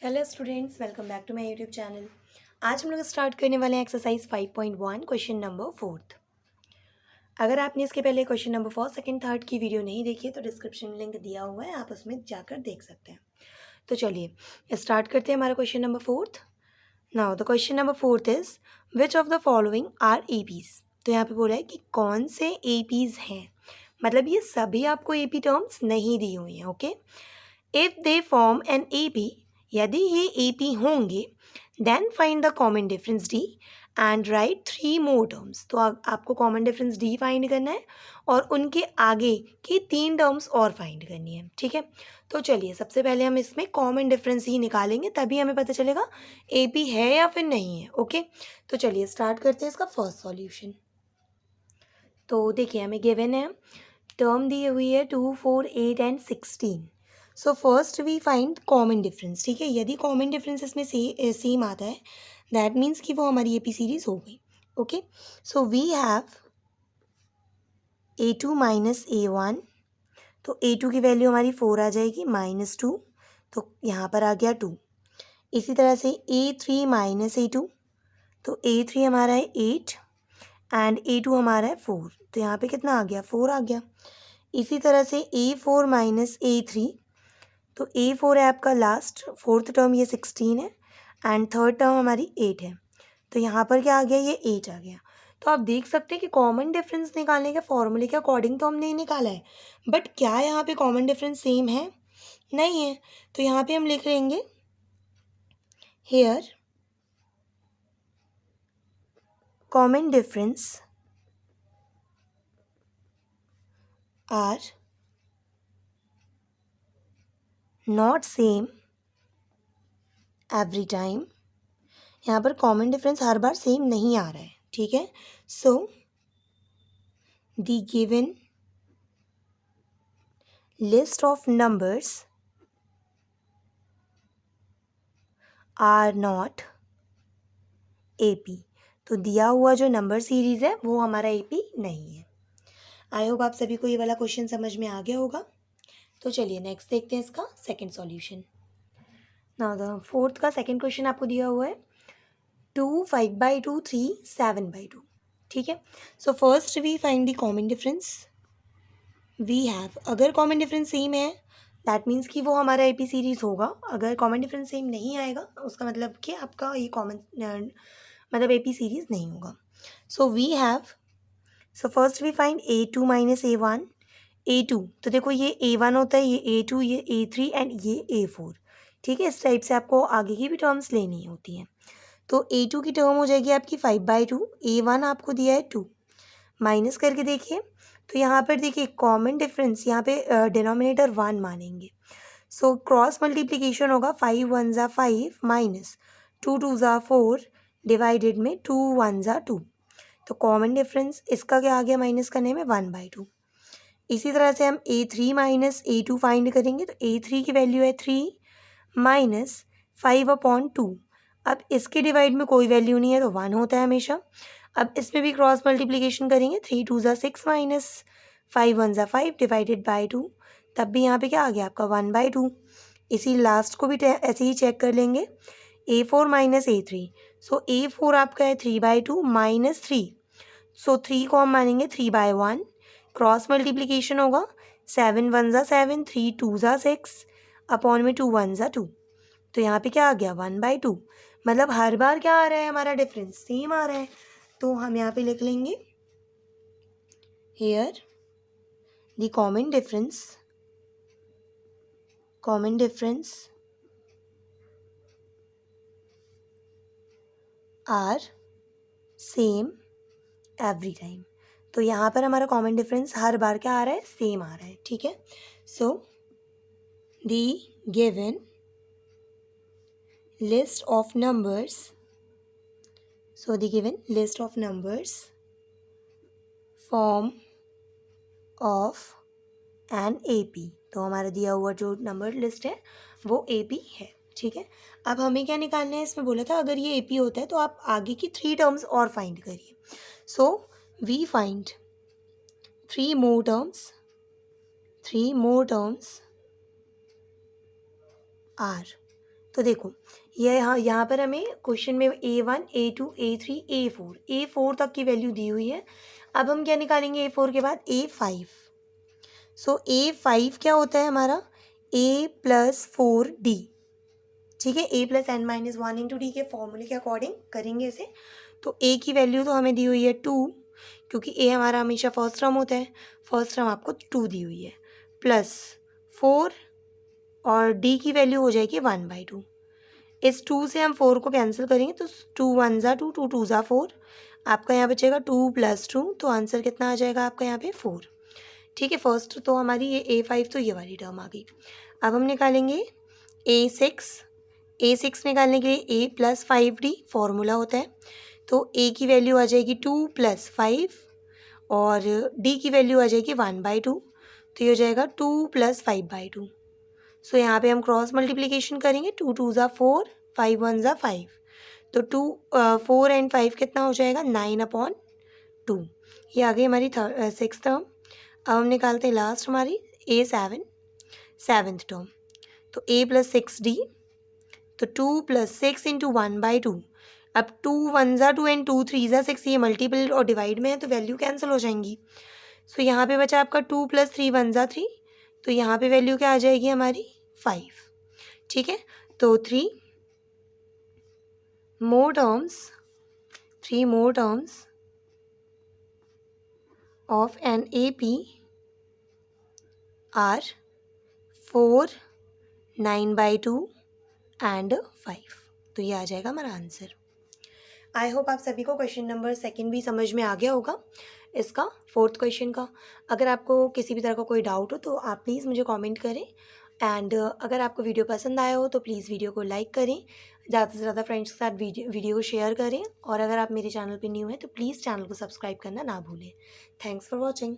Hello students, welcome back to my YouTube channel. आज हम लोग स्टार्ट करने वाले हैं एक्सरसाइज 5.1 क्वेश्चन नंबर 4। अगर आपने इसके पहले क्वेश्चन नंबर 4 सेकंड थर्ड की वीडियो नहीं देखी है तो डिस्क्रिप्शन में लिंक दिया हुआ है, आप उसमें जाकर देख सकते हैं। तो चलिए स्टार्ट करते हैं हमारा question number 4। Now the question number 4 is which of the following are APs. तो यहाँ पे बोला है कि कौन से एपीज हैं, मतलब ये सभी आपको एपी टर्म्स नहीं दी हुई हैं। Okay, if they form an AP, यदि ये एपी होंगे, then find the common difference d and write 3 more terms. तो आपको कॉमन डिफरेंस डी फाइंड करना है और उनके आगे की 3 टर्म्स और फाइंड करनी है। ठीक है, तो चलिए सबसे पहले हम इसमें कॉमन डिफरेंस ही निकालेंगे, तभी हमें पता चलेगा एपी है या फिर नहीं है। ओके, तो चलिए स्टार्ट करते हैं इसका फर्स्ट सॉल्यूशन। तो देखिए हमें गिवन है, टर्म दी हुई है 2, 4, 8 and 16। So first we find common difference. ठीक है, यदि कॉमन डिफरेंस इसमें सेम आता है दैट मीन्स कि वो हमारी एपी सीरीज हो गई। Okay, so we have A2 minus A1। तो A2 की वैल्यू हमारी 4 आ जाएगी, -2, तो यहाँ पर आ गया 2। इसी तरह से A3 माइनस A2, तो A3 हमारा है 8 एंड A2 हमारा है 4, तो यहाँ पे कितना आ गया, 4 आ गया। इसी तरह से A4 माइनस A3, तो A4 है आपका लास्ट, फोर्थ टर्म ये 16 है एंड थर्ड टर्म हमारी 8 है, तो यहाँ पर क्या आ गया, ये 8 आ गया। तो आप देख सकते हैं कि कॉमन डिफरेंस निकालने के फॉर्मूले के अकॉर्डिंग तो हमने निकाला है, बट क्या यहाँ पे कॉमन डिफरेंस सेम है, नहीं है। तो यहाँ पे हम लिख लेंगे here common difference are not same every time. यहाँ पर कॉमन डिफरेंस हर बार सेम नहीं आ रहा है। ठीक है, so the given list of numbers are not AP. तो दिया हुआ जो नंबर सीरीज़ है वो हमारा एपी नहीं है। आई होप आप सभी को ये वाला क्वेश्चन समझ में आ गया होगा। तो चलिए नेक्स्ट देखते हैं इसका second solution. Now the fourth का सेकंड क्वेश्चन आपको दिया हुआ है 2, 5/2, 3, 7/2। ठीक है, so first we find the common difference. We have, अगर कॉमन डिफरेंस सेम है दैट मीन्स कि वो हमारा एपी सीरीज होगा। अगर कॉमन डिफरेंस सेम नहीं आएगा उसका मतलब कि आपका ये कॉमन मतलब एपी सीरीज नहीं होगा। So we have, so first we find A2 minus A1। A2, तो देखो ये A1 होता है, ये A2, ये A3 एंड ये A4। ठीक है, इस टाइप से आपको आगे की भी टर्म्स लेनी होती हैं। तो A2 की टर्म हो जाएगी आपकी 5/2, A1 आपको दिया है 2, माइनस करके देखिए। तो यहाँ पर देखिए कॉमन डिफरेंस, यहाँ पे डिनोमिनेटर 1 मानेंगे। सो क्रॉस मल्टीप्लिकेशन होगा, 5 1 ज़ा 5 माइनस 2 2 ज़ा 4 डिवाइडेड में 2 1 ज़ा 2। तो कॉमन डिफरेंस इसका क्या आ गया माइनस करने में, 1/2। इसी तरह से हम A3 माइनस A2 फाइंड करेंगे, तो A3 की वैल्यू है 3 माइनस 5/2। अब इसके डिवाइड में कोई वैल्यू नहीं है तो 1 होता है हमेशा। अब इसमें भी क्रॉस मल्टीप्लिकेशन करेंगे, 3 2 ज़ा 6 माइनस 5 1 ज़ा 5 डिवाइडेड बाई 2, तब भी यहाँ पे क्या आ गया आपका 1/2। इसी लास्ट को भी ऐसे ही चेक कर लेंगे, A4 माइनस A3। सो A4 आपका है 3/2 माइनस 3, सो 3 को हम मानेंगे 3/1। क्रॉस मल्टीप्लिकेशन होगा, 7 1 ज़ा 7, 3 2 ज़ा 6 अपॉन में 2 1 ज़ा 2। तो यहाँ पे क्या आ गया 1/2। मतलब हर बार क्या आ रहा है, हमारा डिफरेंस सेम आ रहा है। तो हम यहाँ पे लिख लेंगे here the common difference are same every time. तो यहाँ पर हमारा कॉमन डिफरेंस हर बार क्या आ रहा है, सेम आ रहा है। ठीक है, so the given list of numbers, so the given list of numbers form of an AP। तो हमारा दिया हुआ जो नंबर लिस्ट है वो AP है। ठीक है, अब हमें क्या निकालना है, इसमें बोला था अगर ये AP होता है तो आप आगे की 3 टर्म्स और फाइंड करिए। So we find 3 more terms are, तो देखो ये यहाँ पर हमें क्वेश्चन में A1 A2 A3 A4 तक की वैल्यू दी हुई है। अब हम क्या निकालेंगे A4 के बाद A5। सो A5 क्या होता है हमारा A+4D। ठीक है, A+n-1 इंटू डी के फॉर्मूले के अकॉर्डिंग करेंगे इसे। तो A की वैल्यू तो हमें दी हुई है 2, क्योंकि A हमारा हमेशा फर्स्ट टर्म होता है, फर्स्ट टर्म आपको 2 दी हुई है, प्लस 4 और D की वैल्यू हो जाएगी 1/2। इस 2 से हम 4 को कैंसिल करेंगे तो 2 1 ज़ा 2, 2 2 ज़ा 4, आपका यहाँ बचेगा 2 + 2, तो आंसर कितना आ जाएगा आपका यहाँ पे 4। ठीक है, फर्स्ट तो हमारी ये A5 तो ये वाली टर्म आ गई। अब हम निकालेंगे A6 निकालने के लिए A+5D फॉर्मूला होता है, तो A की वैल्यू आ जाएगी 2 + 5 और D की वैल्यू आ जाएगी 1/2, तो ये हो जाएगा 2 + 5/2। सो यहाँ पे हम क्रॉस मल्टीप्लिकेशन करेंगे, 2 2 ज़ा 4, 5 1 ज़ा 5, तो 4 एंड 5 कितना हो जाएगा 9/2। ये आ गई हमारी सिक्स टर्म। अब हम निकालते हैं लास्ट हमारी A7 सेवन्थ टर्म, तो A+6D, तो 2 + 6 इंटू 1/2। अब 2 1 ज़ा 2 एंड 2 3 ज़ा 6, ये मल्टीपल और डिवाइड में है तो वैल्यू कैंसिल हो जाएंगी। सो यहाँ पे बचा आपका 2 + 3 1 ज़ा 3, तो यहाँ पे वैल्यू क्या आ जाएगी हमारी 5। ठीक है, तो 3 more terms of an AP are 4 9/2 and 5। तो ये आ जाएगा हमारा आंसर। आई होप आप सभी को क्वेश्चन नंबर 2 भी समझ में आ गया होगा, इसका 4th क्वेश्चन का। अगर आपको किसी भी तरह का कोई डाउट हो तो आप प्लीज़ मुझे कमेंट करें, एंड अगर आपको वीडियो पसंद आया हो तो प्लीज़ वीडियो को लाइक करें, ज़्यादा से ज़्यादा फ्रेंड्स के साथ वीडियो को शेयर करें, और अगर आप मेरे चैनल पे न्यू हैं तो प्लीज़ चैनल को सब्सक्राइब करना ना भूलें। Thanks for watching.